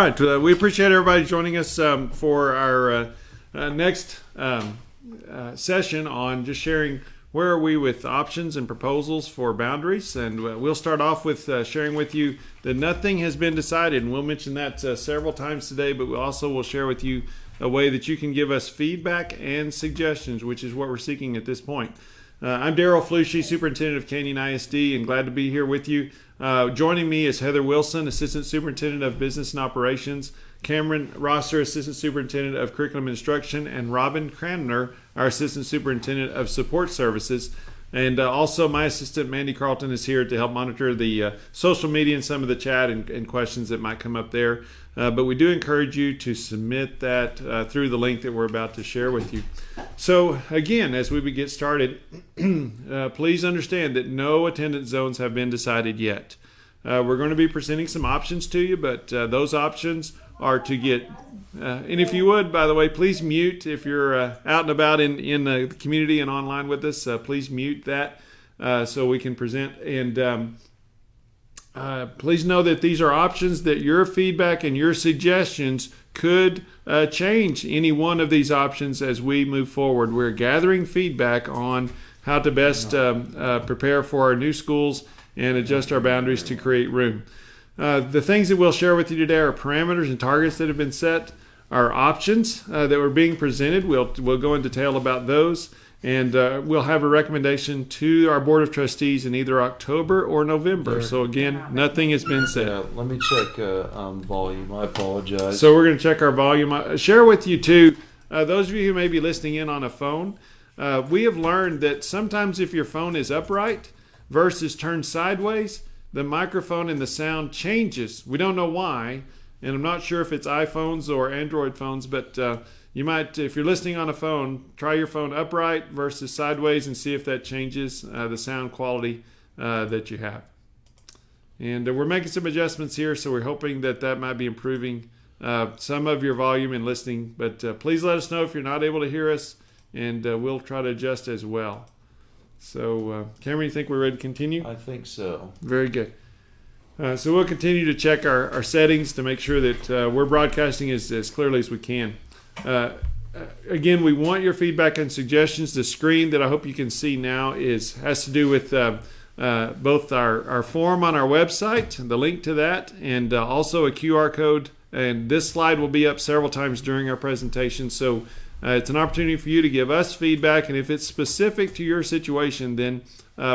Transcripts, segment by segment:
right. We appreciate everybody joining us for our next session on just sharing where are we with options and proposals for boundaries. And we'll start off with sharing with you that nothing has been decided. And we'll mention that several times today, but we also will share with you a way that you can give us feedback and suggestions, which is what we're seeking at this point. I'm Daryl Flushy, Superintendent of Canyon ISD, and glad to be here with you. Joining me is Heather Wilson, Assistant Superintendent of Business and Operations, Cameron Rosser, Assistant Superintendent of Curriculum Instruction, and Robin Cranmer, our Assistant Superintendent of Support Services. And also my assistant, Mandy Carlton, is here to help monitor the social media and some of the chat and questions that might come up there. But we do encourage you to submit that through the link that we're about to share with you. So again, as we get started, please understand that no attendance zones have been decided yet. We're going to be presenting some options to you, but those options are to get, and if you would, by the way, please mute if you're out and about in the community and online with us, please mute that so we can present. And please know that these are options, that your feedback and your suggestions could change any one of these options as we move forward. We're gathering feedback on how to best prepare for our new schools and adjust our boundaries to create room. The things that we'll share with you today are parameters and targets that have been set, our options that were being presented. We'll go in detail about those, and we'll have a recommendation to our Board of Trustees in either October or November. So again, nothing has been set. Yeah, let me check volume. I apologize. So we're going to check our volume. Share with you too, those of you who may be listening in on a phone, we have learned that sometimes if your phone is upright versus turned sideways, the microphone and the sound changes. We don't know why, and I'm not sure if it's iPhones or Android phones, but you might, if you're listening on a phone, try your phone upright versus sideways and see if that changes the sound quality that you have. And we're making some adjustments here, so we're hoping that might be improving some of your volume and listening. But please let us know if you're not able to hear us, and we'll try to adjust as well. So, Cameron, you think we're ready to continue? I think so. Very good. So we'll continue to check our settings to make sure that we're broadcasting as clearly as we can. Again, we want your feedback and suggestions. The screen that I hope you can see now has to do with both our form on our website, the link to that, and also a QR code. And this slide will be up several times during our presentation. So it's an opportunity for you to give us feedback, and if it's specific to your situation, then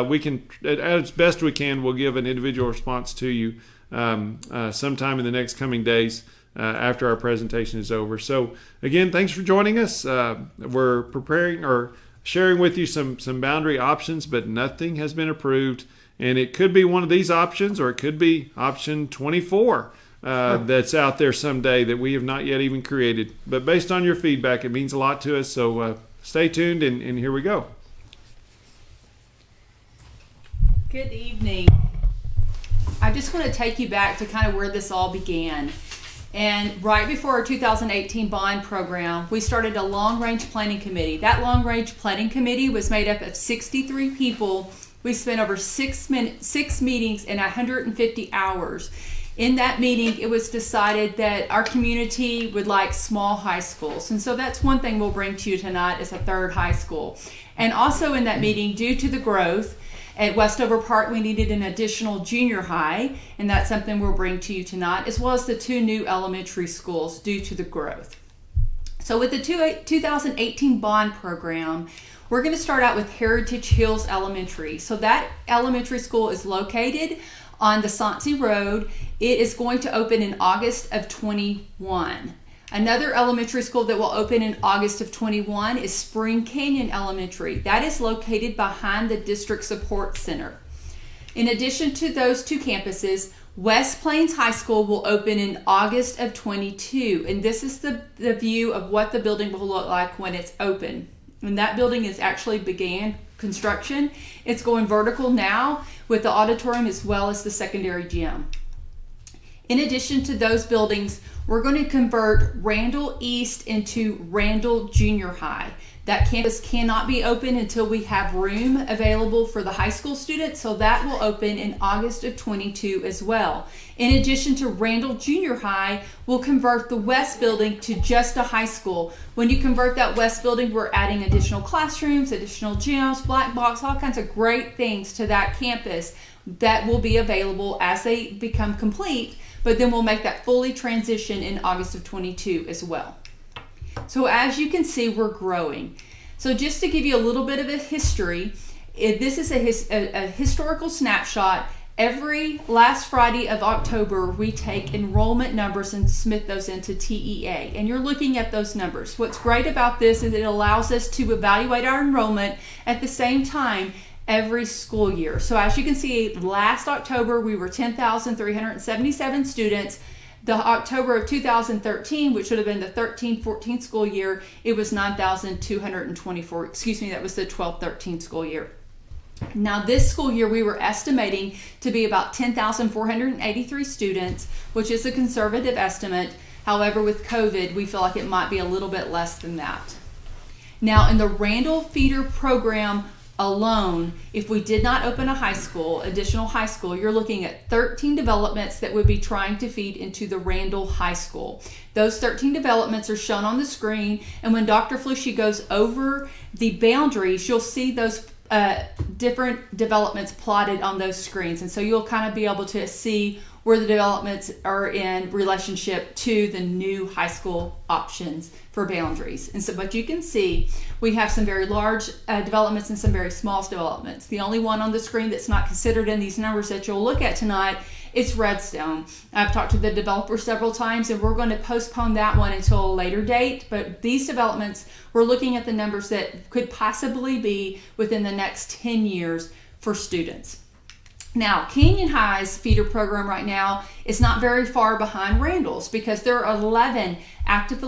we can, as best we can, we'll give an individual response to you sometime in the next coming days after our presentation is over. So again, thanks for joining us. We're preparing or sharing with you some boundary options, but nothing has been approved, and it could be one of these options, or it could be option 24. That's out there someday that we have not yet even created. But based on your feedback, it means a lot to us. So stay tuned, and here we go. Good evening. I just want to take you back to kind of where this all began. And right before our 2018 bond program, we started a long-range planning committee. That long-range planning committee was made up of 63 people. We spent over 6 meetings and 150 hours. In that meeting, it was decided that our community would like small high schools. And so that's one thing we'll bring to you tonight is a third high school. And also in that meeting, due to the growth, at Westover Park, we needed an additional junior high, and that's something we'll bring to you tonight, as well as the 2 new elementary schools due to the growth. So with the 2018 bond program, we're going to start out with Heritage Hills Elementary. So that elementary school is located on the Sauncey Road. It is going to open in August of 21. Another elementary school that will open in August of 21 is Spring Canyon Elementary. That is located behind the District Support Center. In addition to those 2 campuses, West Plains High School will open in August of 22. And this is the view of what the building will look like when it's open. When that building is actually began construction, it's going vertical now with the auditorium as well as the secondary gym. In addition to those buildings, we're going to convert Randall East into Randall Junior High. That campus cannot be open until we have room available for the high school students, so that will open in August of 22 as well. In addition to Randall Junior High, we'll convert the West building to just a high school. When you convert that West building, we're adding additional classrooms, additional gyms, black box, all kinds of great things to that campus that will be available as they become complete, but then we'll make that fully transition in August of 22 as well. So as you can see, we're growing. So just to give you a little bit of a history, this is a historical snapshot. Every last Friday of October, we take enrollment numbers and submit those into TEA, and you're looking at those numbers. What's great about this is it allows us to evaluate our enrollment at the same time every school year. So as you can see, last October, we were 10,377 students. The October of 2013, which would have been the 13-14 school year, it was 9,224. Excuse me, that was the 12-13 school year. Now this school year we were estimating to be about 10,483 students, which is a conservative estimate. However, with COVID, we feel like it might be a little bit less than that. Now in the Randall feeder program alone, if we did not open a high school, additional high school, you're looking at 13 developments that would be trying to feed into the Randall High School. Those 13 developments are shown on the screen, and when Dr. Flushy goes over the boundaries, you'll see those different developments plotted on those screens, and so you'll kind of be able to see where the developments are in relationship to the new high school options for boundaries. And so what you can see, we have some very large developments and some very small developments. The only one on the screen that's not considered in these numbers that you'll look at tonight is Redstone. I've talked to the developer several times, and we're going to postpone that one until a later date. But these developments, we're looking at the numbers that could possibly be within the next 10 years for students. Now, Canyon High's feeder program right now is not very far behind Randall's because there are 11 active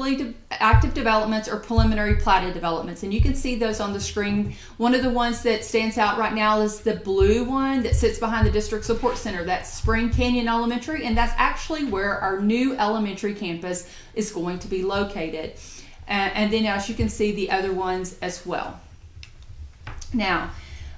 developments or preliminary platted developments, and you can see those on the screen. One of the ones that stands out right now is the blue one that sits behind the District Support Center. That's Spring Canyon Elementary, and that's actually where our new elementary campus is going to be located. And then as you can see, the other ones as well. Now,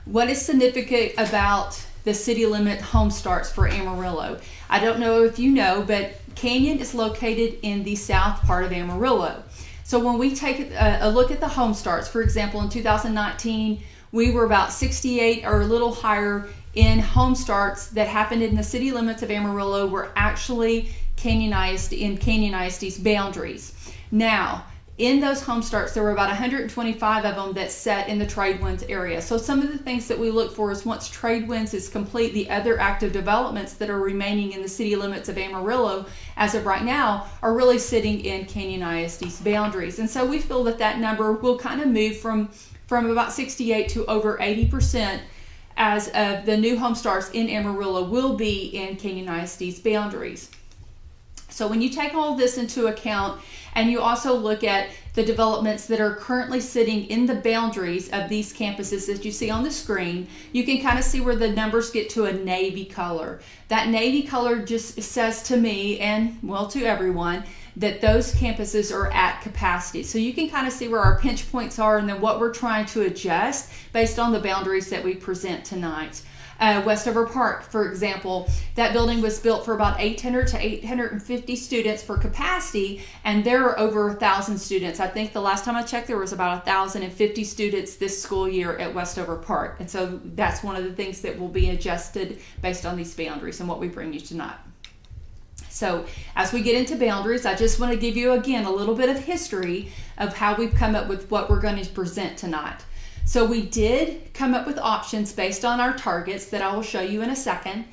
what is significant about the city limit home starts for Amarillo? I don't know if you know, but Canyon is located in the south part of Amarillo. So when we take a look at the home starts, for example, in 2019, we were about 68 or a little higher in home starts that happened in the city limits of Amarillo were actually Canyon ISD's boundaries. Now, in those home starts, there were about 125 of them that sat in the trade winds area. So some of the things that we look for is once trade winds is complete, the other active developments that are remaining in the city limits of Amarillo as of right now are really sitting in Canyon ISD's boundaries. And so we feel that that number will kind of move from about 68 to over 80% as of the new home starts in Amarillo will be in Canyon ISD's boundaries. So when you take all this into account and you also look at the developments that are currently sitting in the boundaries of these campuses that you see on the screen, you can kind of see where the numbers get to a navy color. That navy color just says to me and, well, to everyone, that those campuses are at capacity. So you can kind of see where our pinch points are and then what we're trying to adjust based on the boundaries that we present tonight. Westover Park, for example, that building was built for about 800 to 850 students for capacity, and there are over 1,000 students. I think the last time I checked, there was about 1,050 students this school year at Westover Park. And so that's one of the things that will be adjusted based on these boundaries and what we bring you tonight. So as we get into boundaries, I just want to give you again a little bit of history of how we've come up with what we're going to present tonight. So we did come up with options based on our targets that I will show you in a second.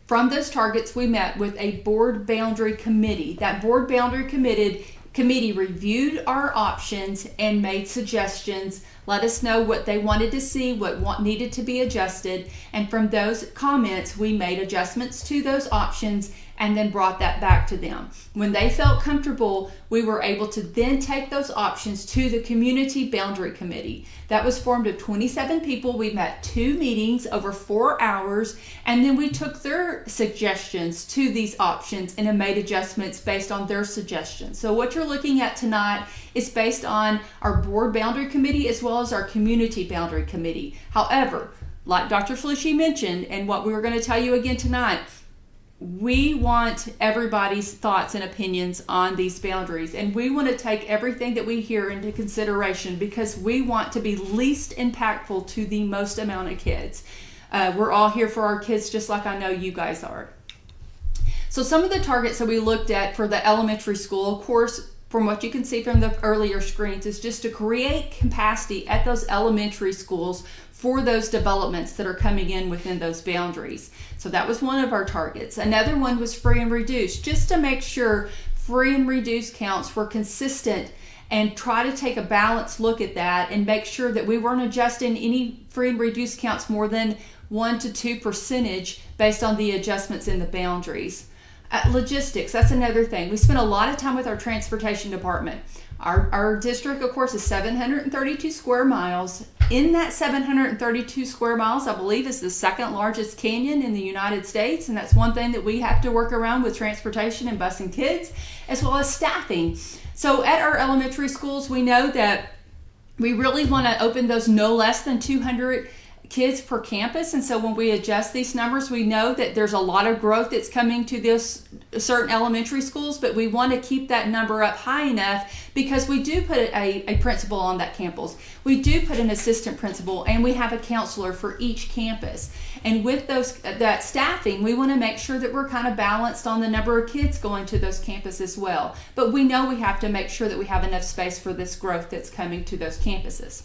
From those targets, we met with a board boundary committee. That board boundary committee reviewed our options and made suggestions let us know what they wanted to see, what needed to be adjusted. And from those comments, we made adjustments to those options and then brought that back to them. When they felt comfortable, we were able to then take those options to the Community Boundary Committee. That was formed of 27 people. We met 2 meetings over 4 hours, and then we took their suggestions to these options and made adjustments based on their suggestions. So what you're looking at tonight is based on our Board Boundary Committee as well as our Community Boundary Committee. However, like Dr. Felici mentioned, and what we were going to tell you again tonight, we want everybody's thoughts and opinions on these boundaries, and we want to take everything that we hear into consideration because we want to be least impactful to the most amount of kids. We're all here for our kids just like I know you guys are. So some of the targets that we looked at for the elementary school, of course, from what you can see from the earlier screens, is just to create capacity at those elementary schools for those developments that are coming in within those boundaries. So that was one of our targets. Another one was free and reduced, just to make sure free and reduced counts were consistent and try to take a balanced look at that and make sure that we weren't adjusting any free and reduced counts more than 1 to 2% based on the adjustments in the boundaries. Logistics, that's another thing. We spent a lot of time with our transportation department. Our district, of course, is 732 square miles. In that 732 square miles, I believe, is the second largest canyon in the United States, and that's one thing that we have to work around with transportation and busing kids, as well as staffing. So at our elementary schools, we know that we really want to open those no less than 200 kids per campus, and so when we adjust these numbers, we know that there's a lot of growth that's coming to this certain elementary schools, but we want to keep that number up high enough because we do put a principal on that campus. We do put an assistant principal, and we have a counselor for each campus. And with that staffing, we want to make sure that we're kind of balanced on the number of kids going to those campuses as well. But we know we have to make sure that we have enough space for this growth that's coming to those campuses.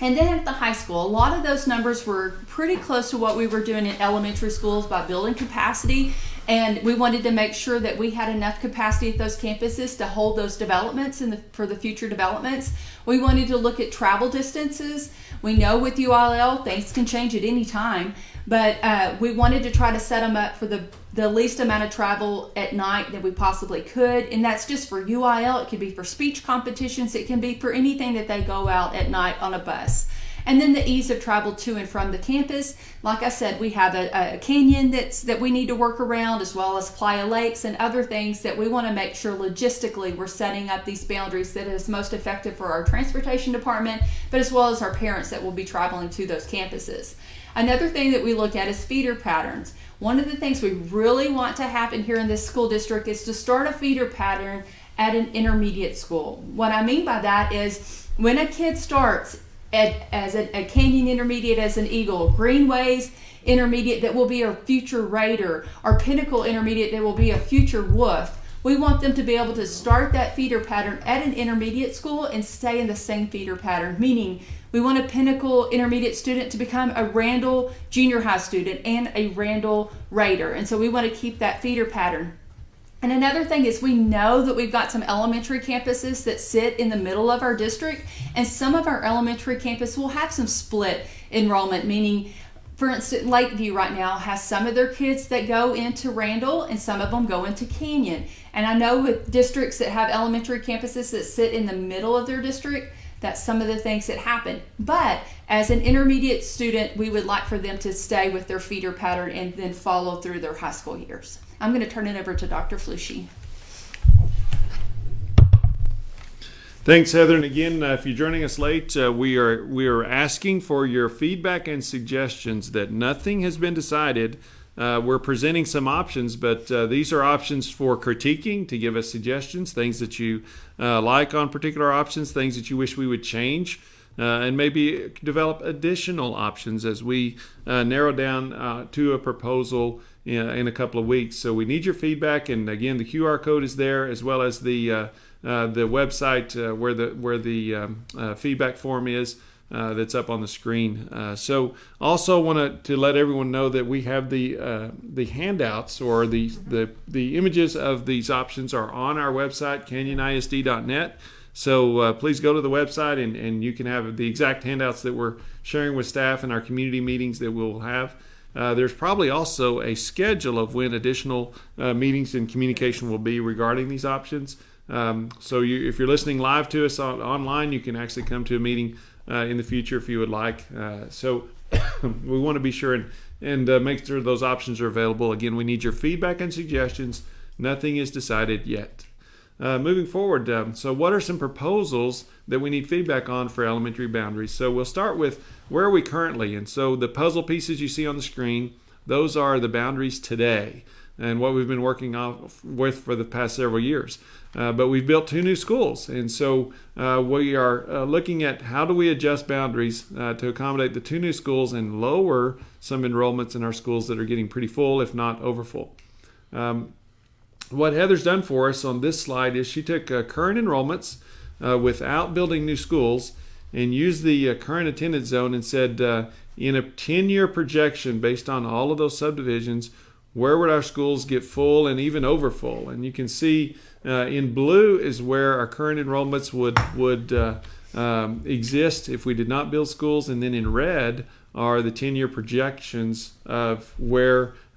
And then at the high school, a lot of those numbers were pretty close to what we were doing in elementary schools by building capacity. And we wanted to make sure that we had enough capacity at those campuses to hold those developments for the future developments. We wanted to look at travel distances. We know with UIL, things can change at any time. But we wanted to try to set them up for the least amount of travel at night that we possibly could. And that's just for UIL. It could be for speech competitions. It can be for anything that they go out at night on a bus. And then the ease of travel to and from the campus. Like I said, we have a canyon that we need to work around, as well as Playa Lakes and other things that we want to make sure logistically we're setting up these boundaries that is most effective for our transportation department, but as well as our parents that will be traveling to those campuses. Another thing that we look at is feeder patterns. One of the things we really want to happen here in this school district is to start a feeder pattern at an intermediate school. What I mean by that is when a kid starts as a Canyon Intermediate as an Eagle, Greenways Intermediate that will be a future Raider, or Pinnacle Intermediate that will be a future Wolf, we want them to be able to start that feeder pattern at an intermediate school and stay in the same feeder pattern, meaning we want a Pinnacle Intermediate student to become a Randall Junior High student and a Randall Raider. And so we want to keep that feeder pattern. And another thing is we know that we've got some elementary campuses that sit in the middle of our district, and some of our elementary campuses will have some split enrollment, meaning, for instance, Lakeview right now has some of their kids that go into Randall and some of them go into Canyon. And I know with districts that have elementary campuses that sit in the middle of their district, that's some of the things that happen. But as an intermediate student, we would like for them to stay with their feeder pattern and then follow through their high school years. I'm going to turn it over to Dr. Flushi. Thanks, Heather. And again, if you're joining us late, we are asking for your feedback and suggestions. That nothing has been decided. We're presenting some options, but these are options for critiquing, to give us suggestions, things that you like on particular options, things that you wish we would change, and maybe develop additional options as we narrow down to a proposal in a couple of weeks. So we need your feedback, and again, the QR code is there, as well as the website where the feedback form is. That's up on the screen. So also wanted to let everyone know that we have the handouts, or the images of these options are on our website, canyonisd.net. So please go to the website and you can have the exact handouts that we're sharing with staff in our community meetings that we'll have. There's probably also a schedule of when additional meetings and communication will be regarding these options. So if you're listening live to us online, you can actually come to a meeting in the future if you would like. So we want to be sure and make sure those options are available. Again, we need your feedback and suggestions. Nothing is decided yet. Moving forward, so what are some proposals that we need feedback on for elementary boundaries? So we'll start with where are we currently? And so the puzzle pieces you see on the screen, those are the boundaries today and what we've been working with for the past several years. But we've built 2 new schools, and so we are looking at how do we adjust boundaries to accommodate the 2 new schools and lower some enrollments in our schools that are getting pretty full, if not overfull. What Heather's done for us on this slide is she took current enrollments without building new schools and used the current attendance zone and said in a 10-year projection based on all of those subdivisions, where would our schools get full and even overfull? And you can see in blue is where our current enrollments would exist if we did not build schools, and then in red are the 10-year projections of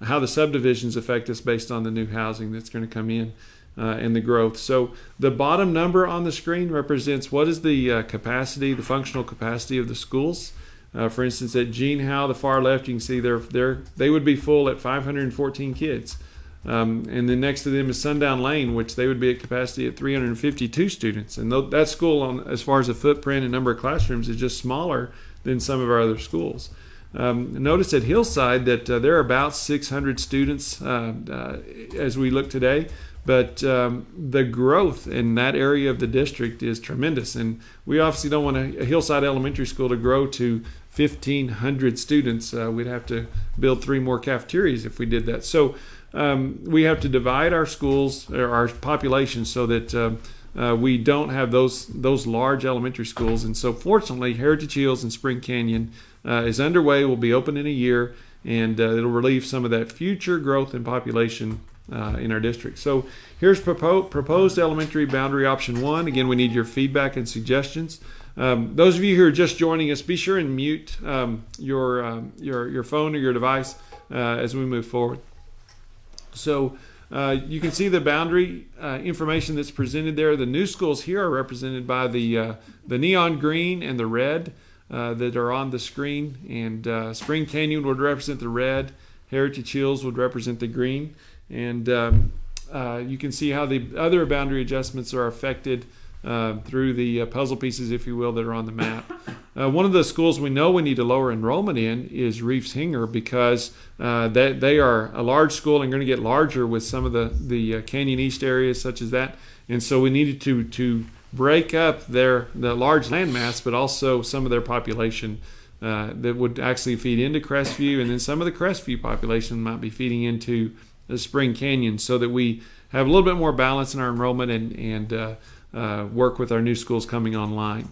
how the subdivisions affect us based on the new housing that's going to come in and the growth. So the bottom number on the screen represents what is the capacity, the functional capacity of the schools. For instance, at Gene Howe, the far left, you can see they would be full at 514 kids. And then next to them is Sundown Lane, which they would be at capacity at 352 students. And that school, as far as the footprint and number of classrooms, is just smaller than some of our other schools. Notice at Hillside that there are about 600 students as we look today, but the growth in that area of the district is tremendous. And we obviously don't want a Hillside Elementary School to grow to 1,500 students. We'd have to build 3 more cafeterias if we did that. So we have to divide our schools, or our population, so that we don't have those large elementary schools. And so fortunately, Heritage Hills and Spring Canyon is underway, will be open in a year, and it'll relieve some of that future growth in population in our district. So here's proposed elementary boundary option 1. Again, we need your feedback and suggestions. Those of you who are just joining us, be sure and mute your phone or your device as we move forward. So you can see the boundary information that's presented there. The new schools here are represented by the neon green and the red that are on the screen. And Spring Canyon would represent the red. Heritage Hills would represent the green. And you can see how the other boundary adjustments are affected through the puzzle pieces, if you will, that are on the map. One of the schools we know we need to lower enrollment in is Reeves-Hinger, because they are a large school and going to get larger with some of the Canyon East areas such as that. And so we needed to break up the large landmass, but also some of their population that would actually feed into Crestview, and then some of the Crestview population might be feeding into the Spring Canyon, so that we have a little bit more balance in our enrollment and work with our new schools coming online.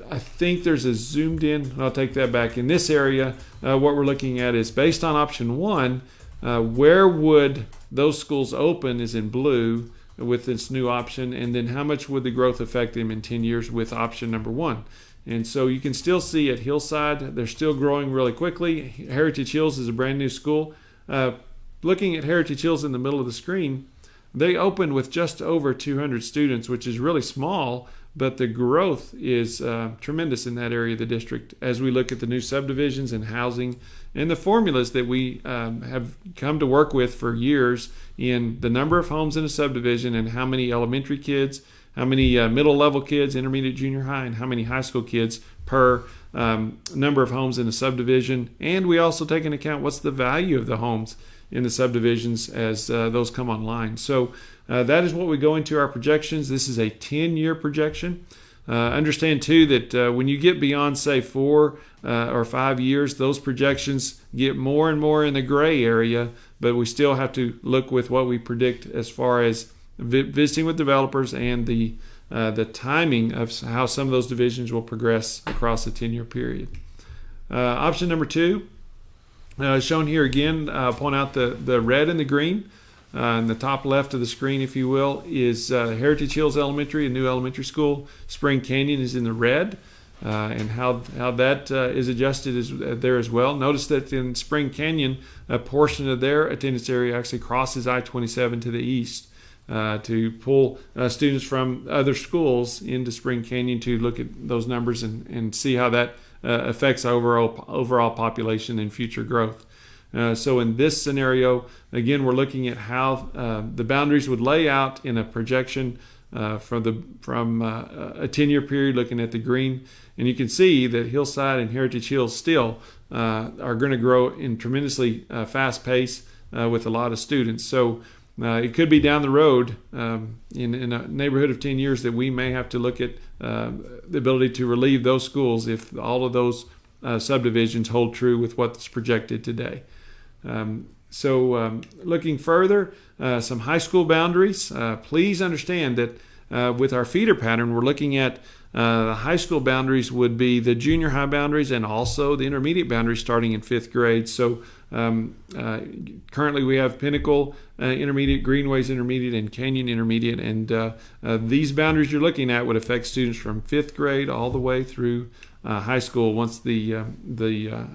I think there's a zoomed in, I'll take that back. In this area, what we're looking at is based on option 1, where would those schools open is in blue with this new option, and then how much would the growth affect them in 10 years with option number 1. And so you can still see at Hillside, they're still growing really quickly. Heritage Hills is a brand new school. Looking at Heritage Hills in the middle of the screen, they opened with just over 200 students, which is really small, but the growth is tremendous in that area of the district as we look at the new subdivisions and housing and the formulas that we have come to work with for years in the number of homes in a subdivision and how many elementary kids, how many middle level kids, intermediate, junior high, and how many high school kids per number of homes in a subdivision. And we also take into account what's the value of the homes in the subdivisions as those come online. So that is what we go into our projections. This is a 10-year projection. Understand too that when you get beyond, say, 4 or 5 years, those projections get more and more in the gray area, but we still have to look with what we predict as far as visiting with developers and the timing of how some of those divisions will progress across a 10-year period. Option number 2, shown here again, point out the red and the green. in the top left of the screen, if you will, is Heritage Hills Elementary, a new elementary school. Spring Canyon is in the red, and how that is adjusted is there as well. Notice that in Spring Canyon, a portion of their attendance area actually crosses I-27 to the east to pull students from other schools into Spring Canyon to look at those numbers and see how that affects overall population and future growth. So in this scenario, again, we're looking at how the boundaries would lay out in a projection from a 10-year period, looking at the green. And you can see that Hillside and Heritage Hills still are going to grow in tremendously fast pace with a lot of students. So it could be down the road in a neighborhood of 10 years that we may have to look at the ability to relieve those schools if all of those subdivisions hold true with what's projected today. So looking further, some high school boundaries. Please understand that with our feeder pattern, we're looking at the high school boundaries would be the junior high boundaries and also the intermediate boundaries starting in 5th grade. So currently we have Pinnacle Intermediate, Greenways Intermediate, and Canyon Intermediate. And these boundaries you're looking at would affect students from 5th grade all the way through high school once the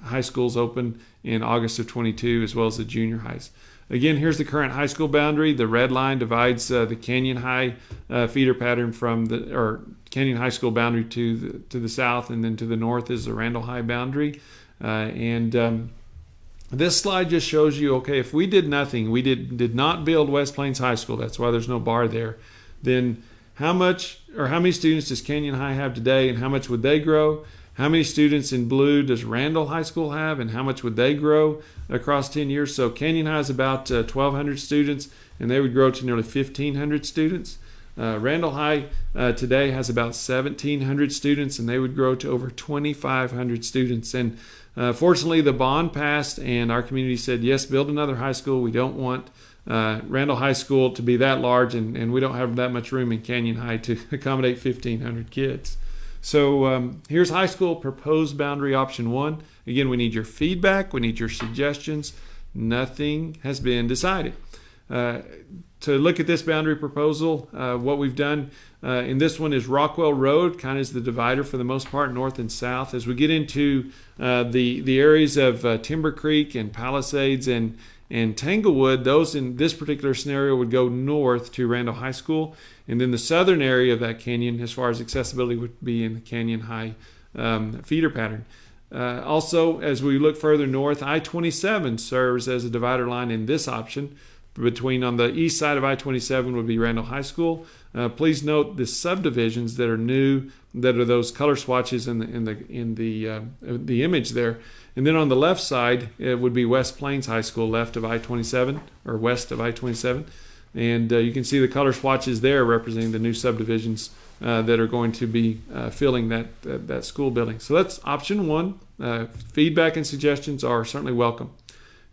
high schools open in August of 22, as well as the junior highs. Again, here's the current high school boundary. The red line divides the Canyon High feeder pattern from Canyon High School boundary to the south, and then to the north is the Randall High boundary. This slide just shows you, okay, if we did nothing, we did not build West Plains High School, that's why there's no bar there, then how many students does Canyon High have today, and how much would they grow? How many students in blue does Randall High School have, and how much would they grow across 10 years? So Canyon High is about 1,200 students, and they would grow to nearly 1,500 students. Randall High today has about 1,700 students, and they would grow to over 2,500 students. And fortunately, the bond passed, and our community said, yes, build another high school. We don't want Randall High School to be that large, and we don't have that much room in Canyon High to accommodate 1,500 kids. So here's high school proposed boundary option 1. Again, we need your feedback. We need your suggestions. Nothing has been decided. To look at this boundary proposal, what we've done in this one is Rockwell Road, kind of is the divider for the most part, north and south. As we get into the areas of Timber Creek and Palisades and Tanglewood, those in this particular scenario would go north to Randall High School. And then the southern area of that canyon, as far as accessibility, would be in the Canyon High feeder pattern. Also, as we look further north, I-27 serves as a divider line in this option. Between on the east side of I-27 would be Randall High School. Please note the subdivisions that are new, that are those color swatches in the image there. And then on the left side, it would be West Plains High School, left of I-27 or west of I-27. And you can see the color swatches there representing the new subdivisions that are going to be filling that school building. So that's option 1. Feedback and suggestions are certainly welcome.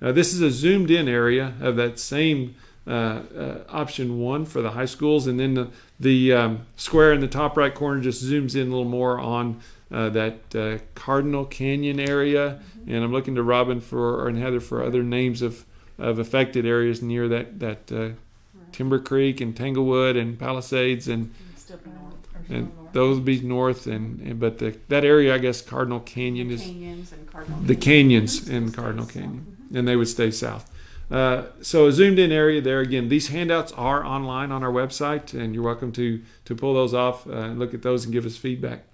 This is a zoomed in area of that same option 1 for the high schools, and then the square in the top right corner just zooms in a little more on that Cardinal Canyon area. And I'm looking to Robin and Heather for other names of affected areas near that Timber Creek and Tanglewood and Palisades and those would be north, but that area, I guess, Cardinal Canyon is the canyons and Cardinal Canyon, and they would stay south. So a zoomed in area there. Again, these handouts are online on our website, and you're welcome to pull those off and look at those and give us feedback.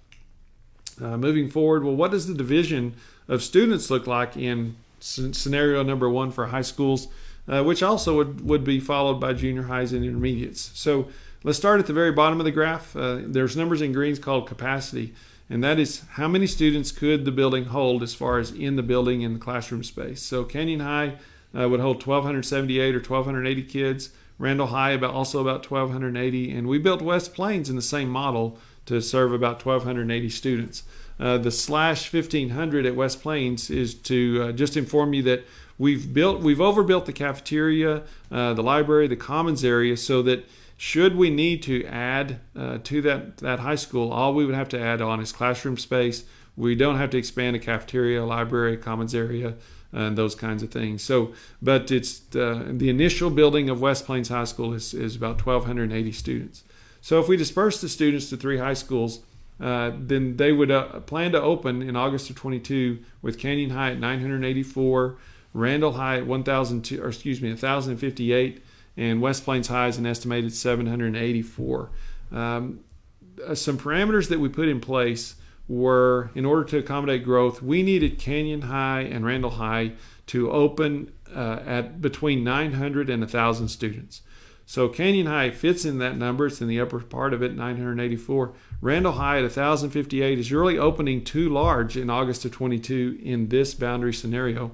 Moving forward, well, what does the division of students look like in scenario number 1 for high schools, which also would be followed by junior highs and intermediates? So let's start at the very bottom of the graph. There's numbers in greens called capacity, and that is how many students could the building hold as far as in the building in the classroom space. So Canyon High would hold 1,278 or 1,280 kids. Randall High also about 1,280, and we built West Plains in the same model to serve about 1,280 students. The /1,500 at West Plains is to just inform you that we've overbuilt the cafeteria, the library, the commons area, so that should we need to add to that high school, all we would have to add on is classroom space. We don't have to expand a cafeteria, library, commons area, and those kinds of things. So, but it's the initial building of West Plains High School is about 1,280 students. So if we disperse the students to 3 high schools, then they would plan to open in August of 22 with Canyon High at 984, Randall High at 1,058, and West Plains High is an estimated 784. Some parameters that we put in place were, in order to accommodate growth, we needed Canyon High and Randall High to open at between 900 and 1,000 students. So Canyon High fits in that number. It's in the upper part of it, 984. Randall High at 1,058 is really opening too large in August of 22 in this boundary scenario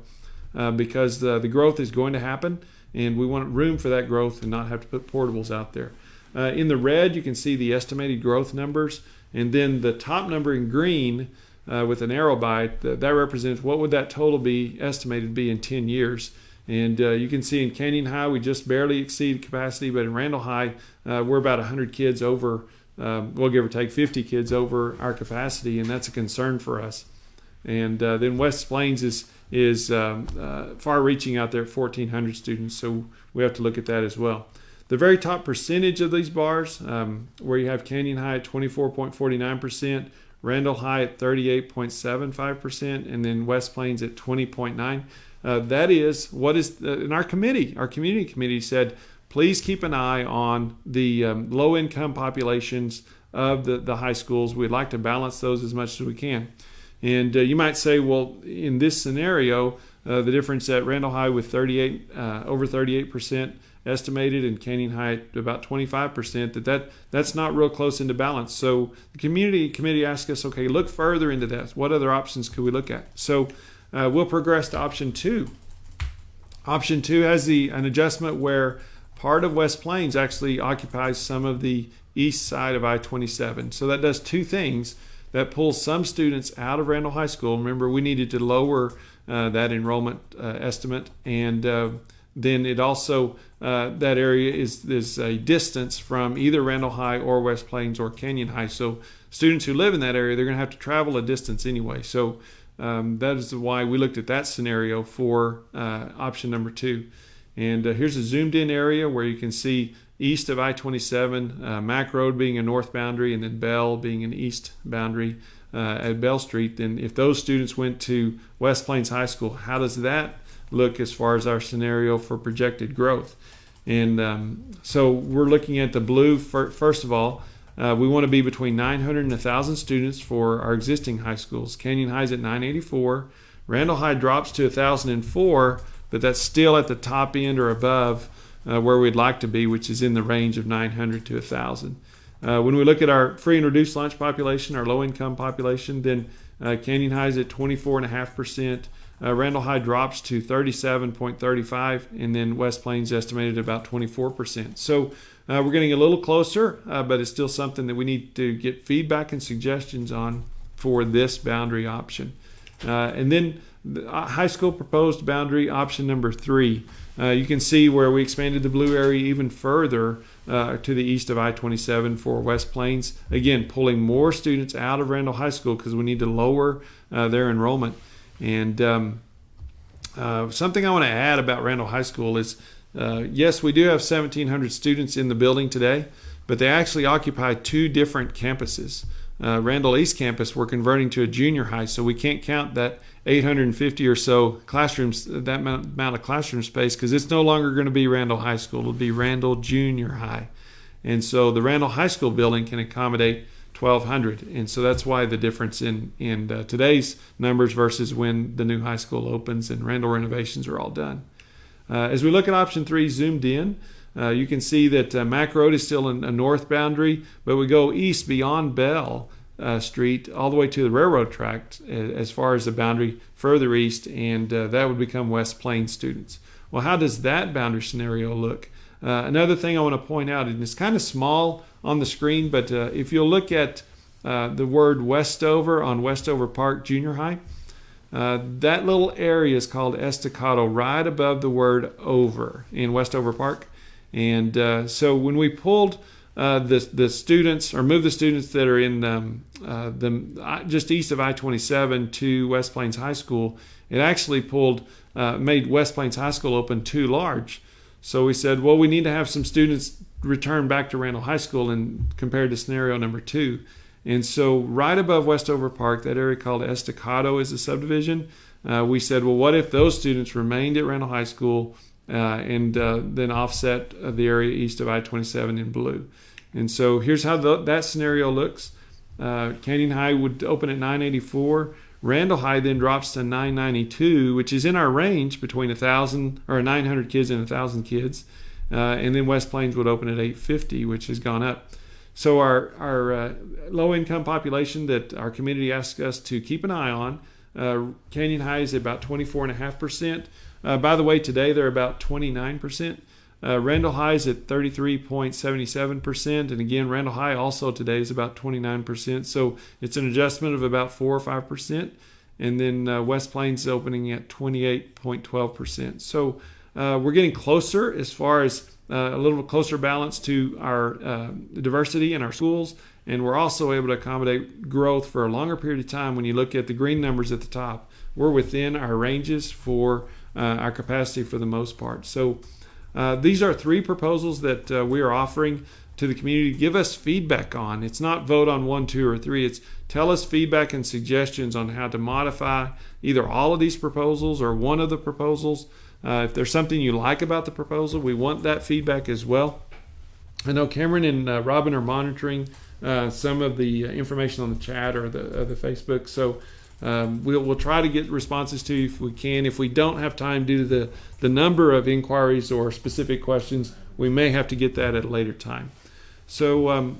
because the growth is going to happen, and we want room for that growth and not have to put portables out there. In the red, you can see the estimated growth numbers, and then the top number in green with an arrow by it, that represents what would that total be estimated to be in 10 years. And you can see in Canyon High, we just barely exceed capacity, but in Randall High, we're about 100 kids over, we'll give or take 50 kids over our capacity, and that's a concern for us. And then West Plains is far-reaching out there at 1,400 students, so we have to look at that as well. The very top percentage of these bars, where you have Canyon High at 24.49%, Randall High at 38.75%, and then West Plains at 20.9%. That is what is in our committee. Our community committee said, please keep an eye on the low-income populations of the high schools. We'd like to balance those as much as we can. And you might say, well, in this scenario, the difference at Randall High with over 38% estimated, and Canyon High at about 25%, that's not real close into balance. So the community committee asked us, okay, look further into that. What other options could we look at? So we'll progress to option 2. Option 2 has an adjustment where part of West Plains actually occupies some of the east side of I-27. So that does 2 things. That pulls some students out of Randall High School. Remember, we needed to lower that enrollment estimate, and then it also, that area is a distance from either Randall High or West Plains or Canyon High. So students who live in that area, they're going to have to travel a distance anyway. So that is why we looked at that scenario for option number 2. And here's a zoomed in area where you can see east of I-27, Mack Road being a north boundary, and then Bell being an east boundary at Bell Street. Then if those students went to West Plains High School, how does that look as far as our scenario for projected growth? And so we're looking at the blue first of all. We want to be between 900 and 1,000 students for our existing high schools. Canyon High's at 984. Randall High drops to 1,004, but that's still at the top end or above where we'd like to be, which is in the range of 900 to 1,000. When we look at our free and reduced lunch population, our low-income population, then Canyon High's at 24.5%. Randall High drops to 37.35%, and then West Plains estimated about 24%. So we're getting a little closer, but it's still something that we need to get feedback and suggestions on for this boundary option. And then the high school proposed boundary option number 3. You can see where we expanded the blue area even further to the east of I-27 for West Plains. Again, pulling more students out of Randall High School because we need to lower their enrollment. And something I want to add about Randall High School is, yes, we do have 1,700 students in the building today, but they actually occupy 2 different campuses. Randall East Campus, we're converting to a junior high, so we can't count that 850 or so classrooms, that amount of classroom space, because it's no longer going to be Randall High School. It'll be Randall Junior High. And so the Randall High School building can accommodate 1,200. And so that's why the difference in today's numbers versus when the new high school opens and Randall renovations are all done. As we look at option 3 zoomed in, you can see that Mack Road is still in a north boundary, but we go east beyond Bell Street all the way to the railroad track as far as the boundary further east, and that would become West Plains students. Well, how does that boundary scenario look? Another thing I want to point out, and it's kind of small on the screen, but if you'll look at the word Westover on Westover Park Junior High, that little area is called Estacado, right above the word over in Westover Park. And so when we pulled the students, or move the students that are in just east of I-27 to West Plains High School, it actually made West Plains High School open too large. So we said, well, we need to have some students return back to Randall High School, and compared to scenario number 2. And so right above Westover Park, that area called Estacado is a subdivision. We said, well, what if those students remained at Randall High School and then offset the area east of I-27 in blue? And so here's how that scenario looks. Canyon High would open at 984. Randall High then drops to 992, which is in our range between 900 kids and 1,000 kids. And then West Plains would open at 850, which has gone up. So our low-income population that our community asks us to keep an eye on, Canyon High is about 24.5%. By the way, today they're about 29%. Randall High is at 33.77%. And again, Randall High also today is about 29%. So it's an adjustment of about 4 or 5%. And then West Plains is opening at 28.12%. So we're getting closer as far as a little closer balance to our diversity in our schools. And we're also able to accommodate growth for a longer period of time. When you look at the green numbers at the top, we're within our ranges for our capacity for the most part. So these are 3 proposals that we are offering to the community. Give us feedback on. It's not vote on 1, 2, or 3. It's tell us feedback and suggestions on how to modify either all of these proposals or one of the proposals. If there's something you like about the proposal, we want that feedback as well. I know Cameron and Robin are monitoring some of the information on the chat or the Facebook. So we'll try to get responses to you if we can. If we don't have time due to the number of inquiries or specific questions, we may have to get that at a later time. So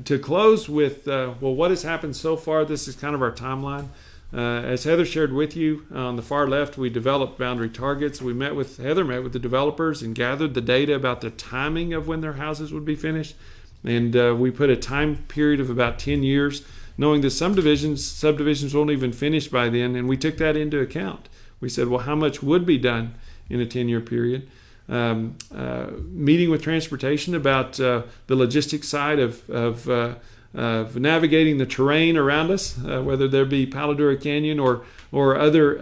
to close with, what has happened so far, this is kind of our timeline. As Heather shared with you, on the far left, we developed boundary targets. Heather met with the developers and gathered the data about the timing of when their houses would be finished. And we put a time period of about 10 years, knowing that subdivisions won't even finish by then. And we took that into account. We said, well, how much would be done in a 10-year period? Meeting with transportation about the logistics side of navigating the terrain around us, whether there be Paladura Canyon or other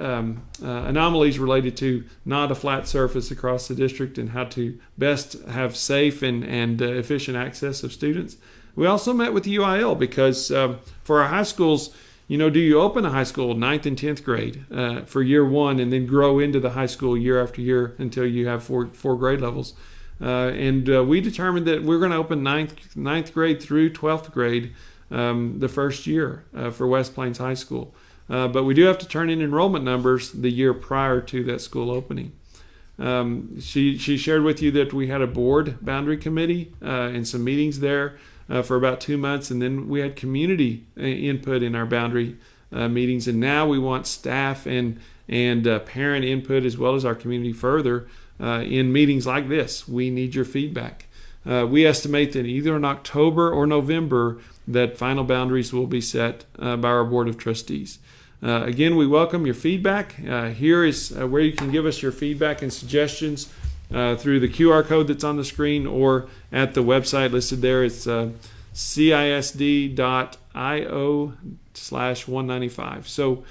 anomalies related to not a flat surface across the district, and how to best have safe and efficient access of students. We also met with the UIL because for our high schools, do you open a high school 9th and 10th grade for year 1 and then grow into the high school year after year until you have four grade levels? And we determined that we're going to open 9th grade through 12th grade the first year for West Plains High School. But we do have to turn in enrollment numbers the year prior to that school opening. She shared with you that we had a board boundary committee and some meetings there for about 2 months. And then we had community input in our boundary meetings. And now we want staff and parent input as well as our community further in meetings like this. We need your feedback. We estimate that either in October or November that final boundaries will be set by our Board of Trustees. Again, we welcome your feedback. Here is where you can give us your feedback and suggestions through the QR code that's on the screen or at the website listed there. It's cisd.io/195. So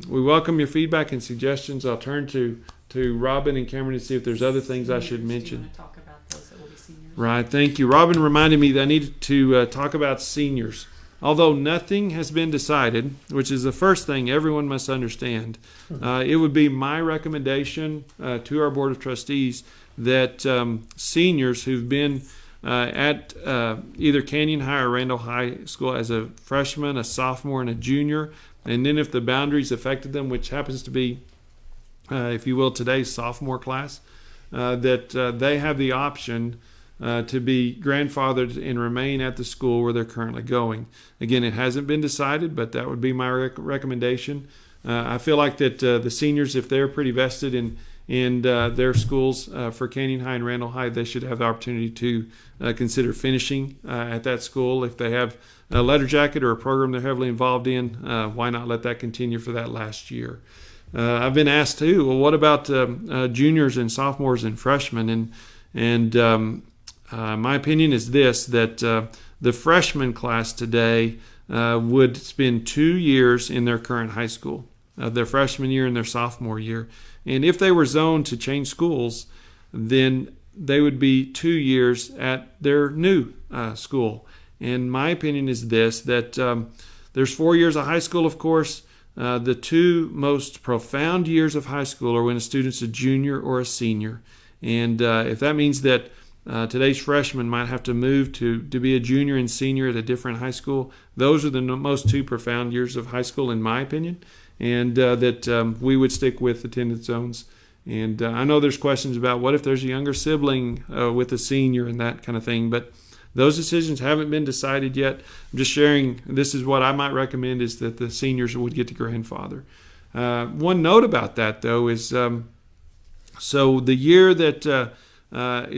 we welcome your feedback and suggestions. I'll turn to Robin and Cameron to see if there's other things I should mention. Do you want to talk about those that will be seniors? Right, thank you. Robin reminded me that I needed to talk about seniors. Although nothing has been decided, which is the first thing everyone must understand, it would be my recommendation to our Board of Trustees that seniors who've been at either Canyon High or Randall High School as a freshman, a sophomore, and a junior, and then if the boundaries affected them, which happens to be, if you will, today's sophomore class, that they have the option to be grandfathered and remain at the school where they're currently going. Again, it hasn't been decided, but that would be my recommendation. I feel like that the seniors, if they're pretty vested in their schools for Canyon High and Randall High, they should have the opportunity to consider finishing at that school. If they have a letter jacket or a program they're heavily involved in, why not let that continue for that last year? I've been asked too, well, what about juniors and sophomores and freshmen? And my opinion is this, that the freshman class today would spend 2 years in their current high school, their freshman year and their sophomore year. And if they were zoned to change schools, then they would be 2 years at their new school. And my opinion is this, that there's 4 years of high school, of course. The two most profound years of high school are when a student's a junior or a senior. And if that means that today's freshmen might have to move to be a junior and senior at a different high school, those are the most two profound years of high school, in my opinion, and that we would stick with attendance zones. And I know there's questions about what if there's a younger sibling with a senior and that kind of thing, but those decisions haven't been decided yet. I'm just sharing, this is what I might recommend, is that the seniors would get to grandfather. One note about that, though, is so the year that,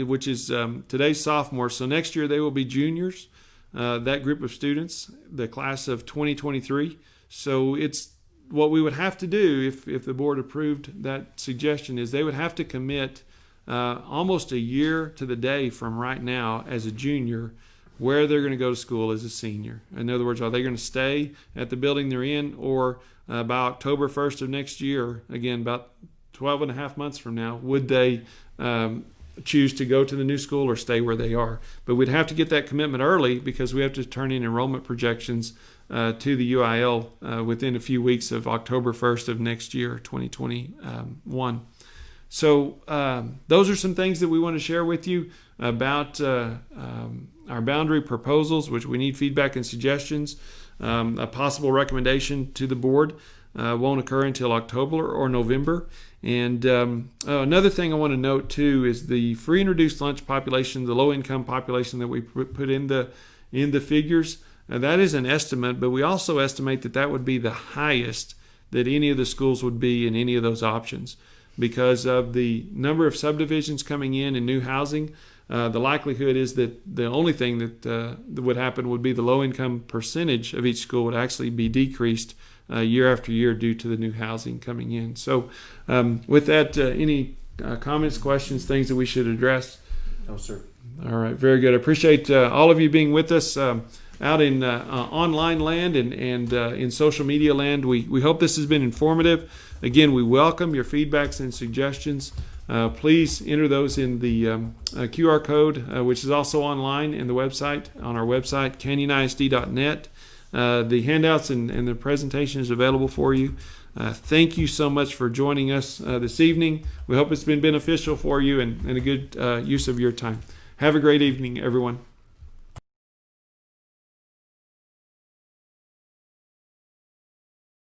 which is today's sophomore, so next year they will be juniors, that group of students, the class of 2023. So it's what we would have to do if the board approved that suggestion is they would have to commit almost a year to the day from right now as a junior where they're going to go to school as a senior. In other words, are they going to stay at the building they're in, or by October 1st of next year, again, about 12 and a half months from now, would they choose to go to the new school or stay where they are? But we'd have to get that commitment early because we have to turn in enrollment projections to the UIL within a few weeks of October 1st of next year, 2021. So those are some things that we want to share with you about our boundary proposals, which we need feedback and suggestions. A possible recommendation to the board won't occur until October or November. And another thing I want to note too is the free and reduced lunch population, the low-income population that we put in the figures. That is an estimate, but we also estimate that would be the highest that any of the schools would be in any of those options. Because of the number of subdivisions coming in and new housing, the likelihood is that the only thing that would happen would be the low-income percentage of each school would actually be decreased year after year due to the new housing coming in. So with that, any comments, questions, things that we should address? No, sir. All right, very good. I appreciate all of you being with us out in online land and in social media land. We hope this has been informative. Again, we welcome your feedbacks and suggestions. Please enter those in the QR code, which is also online in the website, on our website, canyonisd.net. The handouts and the presentation is available for you. Thank you so much for joining us this evening. We hope it's been beneficial for you and a good use of your time. Have a great evening, everyone.